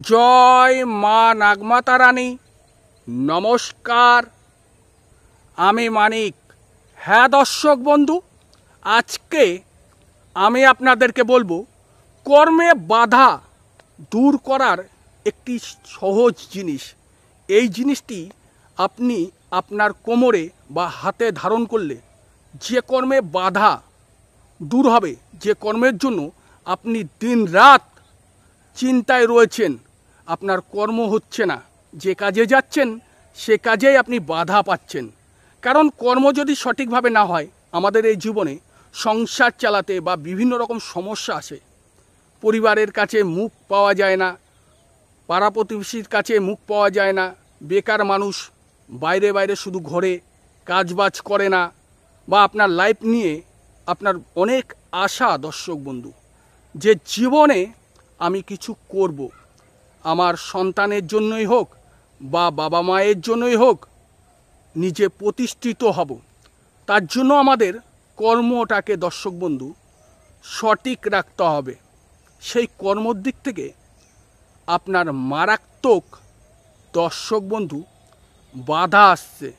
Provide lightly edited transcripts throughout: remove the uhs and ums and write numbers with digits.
জয় মা নাগমাতা রানী। নমস্কার, আমি মানিক। হ্যাঁ দর্শক বন্ধু, আজকে আমি আপনাদেরকে বলবো কর্মে বাধা দূর করার একটি সহজ জিনিস। এই জিনিসটি আপনি আপনার কোমরে বা হাতে ধারণ করলে যে কর্মে বাধা দূর হবে, যে কর্মের জন্য আপনি দিন রাত চিন্তায় রয়েছেন, আপনার কর্ম হচ্ছে না, যে কাজে যাচ্ছেন সে কাজেই আপনি বাধা পাচ্ছেন। কারণ কর্ম যদি সঠিকভাবে না হয়, আমাদের এই জীবনে সংসার চালাতে বা বিভিন্ন রকম সমস্যা আসে। পরিবারের কাছে মুখ পাওয়া যায় না, পাড়া প্রতিবেশীর কাছে মুখ পাওয়া যায় না, বেকার মানুষ বাইরে বাইরে শুধু ঘরে কাজবাজ করে না, বা আপনার লাইফ নিয়ে আপনার অনেক আশা দর্শক বন্ধু, যে জীবনে আমি কিছু করব, আমার সন্তানের জন্যই হোক বা বাবা মায়ের জন্যই হোক, নিজে প্রতিষ্ঠিত হব। তার জন্য আমাদের কর্মটাকে দর্শক বন্ধু সঠিক রাখতে হবে। সেই কর্মর দিক থেকে আপনার মারাত্মক দর্শক বন্ধু বাধা আসছে।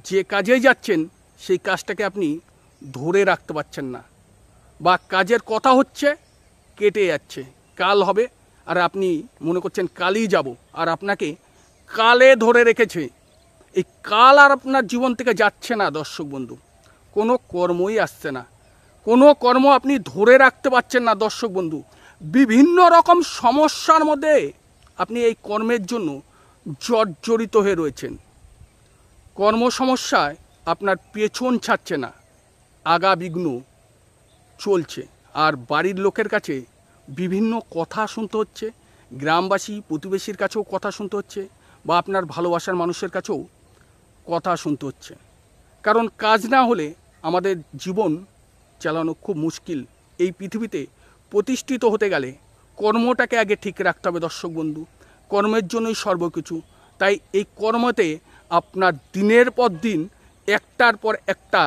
যে কাজে যাচ্ছেন সেই কাজটাকে আপনি ধরে রাখতে পারছেন না, বা কাজের কথা হচ্ছে কেটে যাচ্ছে, কাল হবে, আর আপনি মনে করছেন কালই যাব, আর আপনাকে কালে ধরে রেখেছে। এই কাল আর আপনার জীবন থেকে যাচ্ছে না দর্শক বন্ধু, কোনো কর্মই আসছে না, কোনো কর্ম আপনি ধরে রাখতে পারছেন না দর্শক বন্ধু। বিভিন্ন রকম সমস্যার মধ্যে আপনি এই কর্মের জন্য জর্জরিত হয়ে রয়েছেন। কর্ম সমস্যায় আপনার পেছন ছাড়ছে না, আগা বিঘ্ন চলছে, আর বাড়ির লোকের কাছে বিভিন্ন কথা শুনতে হচ্ছে, গ্রামবাসী প্রতিবেশীর কাছেও কথা শুনতে হচ্ছে, বা আপনার ভালোবাসার মানুষের কাছেও কথা শুনতে হচ্ছে। কারণ কাজ না হলে আমাদের জীবন চালানো খুব মুশকিল। এই পৃথিবীতে প্রতিষ্ঠিত হতে গেলে কর্মটাকে আগে ঠিক রাখতে হবে দর্শক বন্ধু। কর্মের জন্যই সর্বকিছু। তাই এই কর্মতে আপনার দিনের পর দিন একটার পর একটা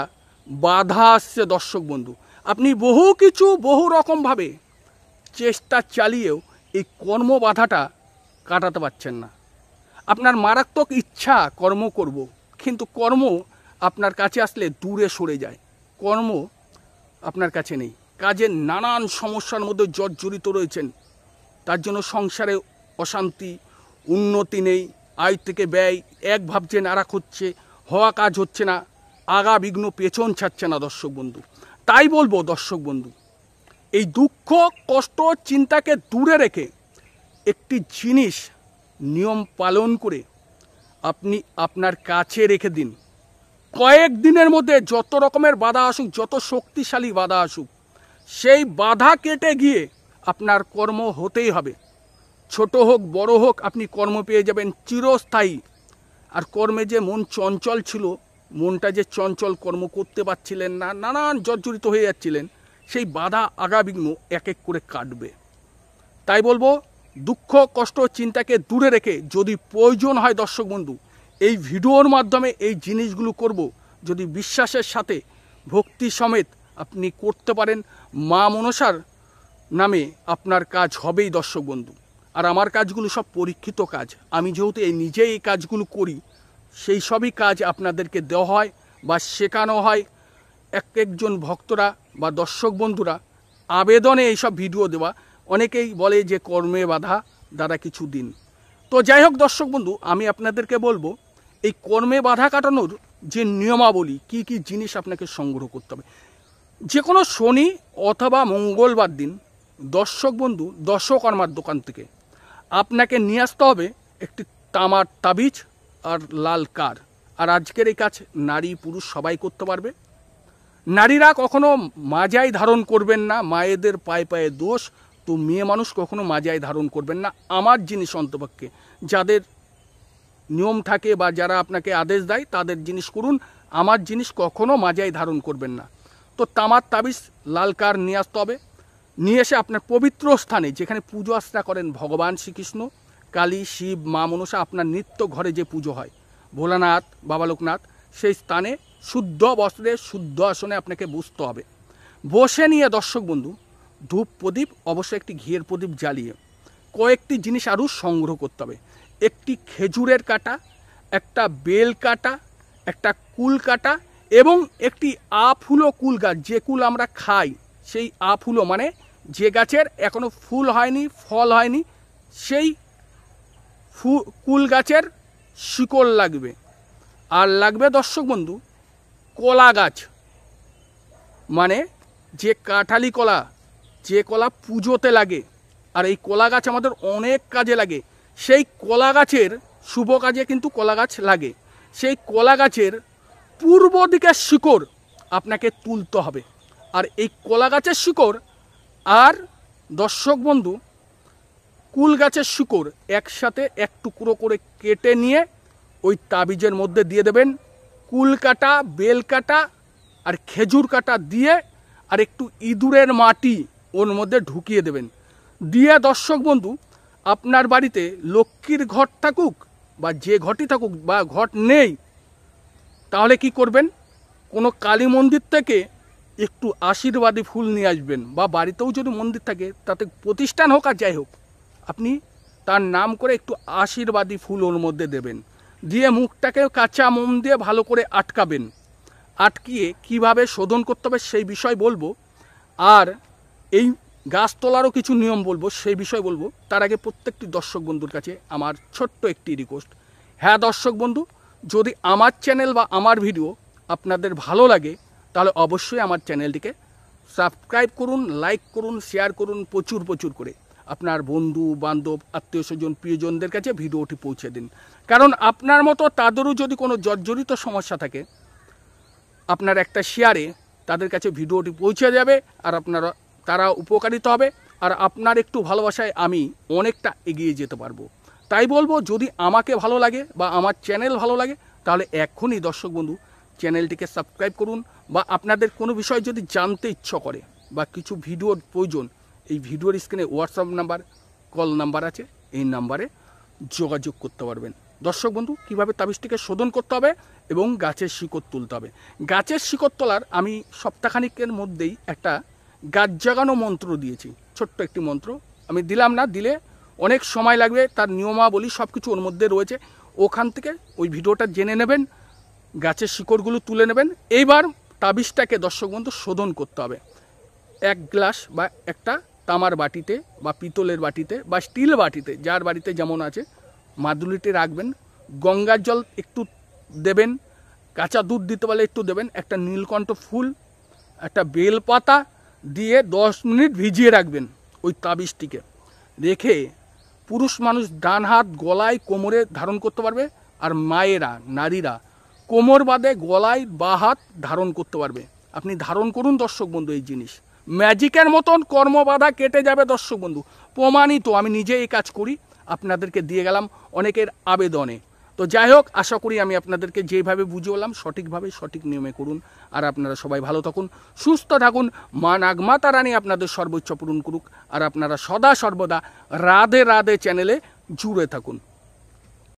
বাধা আসছে দর্শক বন্ধু। আপনি বহু কিছু বহু রকমভাবে চেষ্টা চালিয়েও এই কর্ম বাধাটা কাটাতে পারছেন না। আপনার মারাত্মক ইচ্ছা কর্ম করব, কিন্তু কর্ম আপনার কাছে আসলে দূরে সরে যায়, কর্ম আপনার কাছে নেই। কাজের নানান সমস্যার মধ্যে জর্জরিত রয়েছেন, তার জন্য সংসারে অশান্তি, উন্নতি নেই, আয় থেকে ব্যয়, এক ভাবছেন আর এক হচ্ছে, হওয়া কাজ হচ্ছে না, আগা বিঘ্ন পেছন ছাড়ছে না দর্শক বন্ধু। তাই বলবো দর্শক বন্ধু, এই দুঃখ কষ্ট চিন্তাকে দূরে রেখে একটি জিনিস নিয়ম পালন করে আপনি আপনার কাছে রেখে দিন। কয়েক দিনের মধ্যে যত রকমের বাধা আসুক, যত শক্তিশালী বাধা আসুক, সেই বাধা কেটে গিয়ে আপনার কর্ম হতেই হবে। ছোট হোক বড় হোক, আপনি কর্ম পেয়ে যাবেন চিরস্থায়ী। আর কর্মে যে মন চঞ্চল ছিল, মনটা যে চঞ্চল, কর্ম করতে পারছিলেন না, নানান জর্জরিত হয়ে যাচ্ছিলেন, সেই বাধা আগাবিঘ্ন এক এক করে কাটবে। তাই বলবো, দুঃখ কষ্ট চিন্তাকে দূরে রেখে যদি প্রয়োজন হয় দর্শক বন্ধু, এই ভিডিওর মাধ্যমে এই জিনিসগুলো করব, যদি বিশ্বাসের সাথে ভক্তি সমেত আপনি করতে পারেন, মা মনসার নামে আপনার কাজ হবেই দর্শক বন্ধু। আর আমার কাজগুলো সব পরীক্ষিত কাজ, আমি যেহেতু নিজেই এই কাজগুলো করি, সেই সবই কাজ আপনাদেরকে দেওয়া হয় বা শেখানো হয়। একজন ভক্তরা বা দর্শক বন্ধুরা আবেদনে এইসব ভিডিও দেওয়া। অনেকেই বলে যে কর্মে বাধা, দাদা কিছু দিন। তো যাই হোক দর্শক বন্ধু, আমি আপনাদেরকে বলবো, এই কর্মে বাধা কাটানোর যে নিয়মাবলী, কি কি জিনিস আপনাকে সংগ্রহ করতে হবে। যে কোনো শনি অথবা মঙ্গলবার দিন দর্শক বন্ধু দশকর্মার দোকান থেকে আপনাকে নিয়ে আসতে হবে একটি তামার তাবিজ আর লাল কার। আর আজকের এই কাজ নারী পুরুষ সবাই করতে পারবে। নারীরা কখনো মাজাই ধারণ করবেন না, মায়েদের পায়ে পায়ে দোষ। তো মেয়ে মানুষ কখনো মাজাই ধারণ করবেন না, আমার জিনিস অন্তপক্ষে। যাদের নিয়ম থাকে বা যারা আপনাকে আদেশ দেয় তাদের জিনিস করুন, আমার জিনিস কখনো মাজাই ধারণ করবেন না। তো তামার তাবিজ লাল কার নিয়ে আসতে হবে। নিয়ে এসে আপনার পবিত্র স্থানে, যেখানে পুজো আর্চনা করেন ভগবান শ্রীকৃষ্ণ, কালী, শিব, মা মনসা, আপনার নিত্য ঘরে যে পুজো হয়, ভোলানাথ, বাবা লোকনাথ, সেই স্থানে শুদ্ধ বস্ত্রে শুদ্ধ আসনে আপনাকে বসতে হবে। বসে নিয়ে দর্শক বন্ধু ধূপ প্রদীপ, অবশ্যই একটি ঘিয়ের প্রদীপ জ্বালিয়ে কয়েকটি জিনিস আরও সংগ্রহ করতে হবে। একটি খেজুরের কাটা, একটা বেল কাটা, একটা কুল কাটা এবং একটি আফুলো কুল গাছ, যে কুল আমরা খাই সেই আফুলো, মানে যে গাছের এখনও ফুল হয়নি, ফল হয়নি, সেই কুল গাছের শিকড় লাগবে। আর লাগবে দর্শক বন্ধু কলা গাছ, মানে যে কাঁঠালি কলা, যে কলা পুজোতে লাগে। আর এই কলা গাছ আমাদের অনেক কাজে লাগে। সেই কলা গাছের শুভ কাজে কিন্তু কলা গাছ লাগে। সেই কলা গাছের পূর্ব দিকের শিকড় আপনাকে তুলতে হবে। আর এই কলা গাছের শিকড় আর দর্শক বন্ধু কুল গাছের শিকড় একসাথে এক টুকরো করে কেটে নিয়ে ওই তাবিজের মধ্যে দিয়ে দেবেন। কুল কাটা, বেল কাটা আর খেজুর কাটা দিয়ে আর একটু ইঁদুরের মাটি ওর মধ্যে ঢুকিয়ে দেবেন। দিয়ে দর্শক বন্ধু আপনার বাড়িতে লক্ষ্মীর ঘট থাকুক বা যে ঘটই থাকুক বা ঘট নেই, তাহলে কি করবেন, কোনো কালী মন্দির থেকে একটু আশীর্বাদী ফুল নিয়ে আসবেন, বা বাড়িতেও যদি মন্দির থাকে তাতে প্রতিষ্ঠান হোক আর যাই হোক, আপনি তার নাম করে একটু আশীর্বাদী ফুল ওর মধ্যে দেবেন। দিয়ে মুখটাকে কাঁচা মোম দিয়ে ভালো করে আটকাবেন। আটকিয়ে কিভাবে শোধন করতে হবে সেই বিষয় বলবো, আর এই গাছ তোলারও কিছু নিয়ম বলবো, সেই বিষয় বলবো। তার আগে প্রত্যেকটি দর্শক বন্ধুর কাছে আমার ছোট্ট একটি রিকোয়েস্ট। হ্যাঁ দর্শক বন্ধু, যদি আমার চ্যানেল বা আমার ভিডিও আপনাদের ভালো লাগে তাহলে অবশ্যই আমার চ্যানেলটিকে সাবস্ক্রাইব করুন, লাইক করুন, শেয়ার করুন, প্রচুর প্রচুর করে আপনার বন্ধু বান্ধব আত্মীয় স্বজন প্রিয়জনদের কাছে ভিডিওটি পৌঁছে দিন। কারণ আপনার মতো তাদেরও যদি কোনো জর্জরিত সমস্যা থাকে, আপনার একটা শেয়ারে তাদের কাছে ভিডিওটি পৌঁছে যাবে আর তারা উপকারিত হবে। আর আপনার একটু ভালোবাসায় আমি অনেকটা এগিয়ে যেতে পারবো। তাই বলবো, যদি আমাকে ভালো লাগে বা আমার চ্যানেল ভালো লাগে তাহলে এখনই দর্শক বন্ধু চ্যানেলটিকে সাবস্ক্রাইব করুন। বা আপনাদের কোনো বিষয় যদি জানতে ইচ্ছা করে বা কিছু ভিডিওর প্রয়োজন, এই ভিডিওর স্ক্রিনে হোয়াটসঅ্যাপ নাম্বার, কল নাম্বার আছে, এই নাম্বারে যোগাযোগ করতে পারবেন। দর্শক বন্ধু কীভাবে তাবিজটিকে শোধন করতে হবে এবং গাছের শিকড় তুলতে হবে। গাছের শিকড় তোলার আমি সপ্তাহখানিকের মধ্যেই একটা গাছ জাগানো মন্ত্র দিয়েছি, ছোট্ট একটি মন্ত্র আমি দিলাম না, দিলে অনেক সময় লাগবে, তার নিয়মাবলী সব কিছু ওর মধ্যে রয়েছে। ওখান থেকে ওই ভিডিওটা জেনে নেবেন, গাছের শিকড়গুলো তুলে নেবেন। এইবার তাবিজটাকে দর্শক বন্ধু শোধন করতে হবে। এক গ্লাস বা একটা তামার বাটিতে বা পিতলের বাটিতে বা স্টিল বাটিতে, যার বাড়িতে যেমন আছে, মাদুলিটি রাখবেন। গঙ্গার জল একটু দেবেন, কাঁচা দুধ দিতে পারলে একটু দেবেন, একটা নীলকণ্ঠ ফুল, একটা বেলপাতা দিয়ে 10 মিনিট ভিজিয়ে রাখবেন ওই তাবিজটিকে। রেখে পুরুষ মানুষ ডান হাত গলায় কোমরে ধারণ করতে পারবে, আর মায়েরা নারীরা কোমর বাদে গলায় বা হাত ধারণ করতে পারবে। আপনি ধারণ করুন দর্শক বন্ধু, এই জিনিস ম্যাজিকের মতন কর্মবাধা কেটে যাবে দর্শক বন্ধু, প্রমাণিত। আমি নিজে এই কাজ করি, আপনাদেরকে দিয়ে গেলাম অনেকের আবেদনে। তো যাই হোক, আশা করি আমি আপনাদেরকে যেভাবে বুঝিয়ে সঠিকভাবে সঠিক নিয়মে করুন। আর আপনারা সবাই ভালো থাকুন, সুস্থ থাকুন, মা নাগমাতা রানী আপনাদের সর্বোচ্চ পূরণ করুক। আর আপনারা সদা সর্বদা রাধে রাধে চ্যানেলে জুড়ে থাকুন।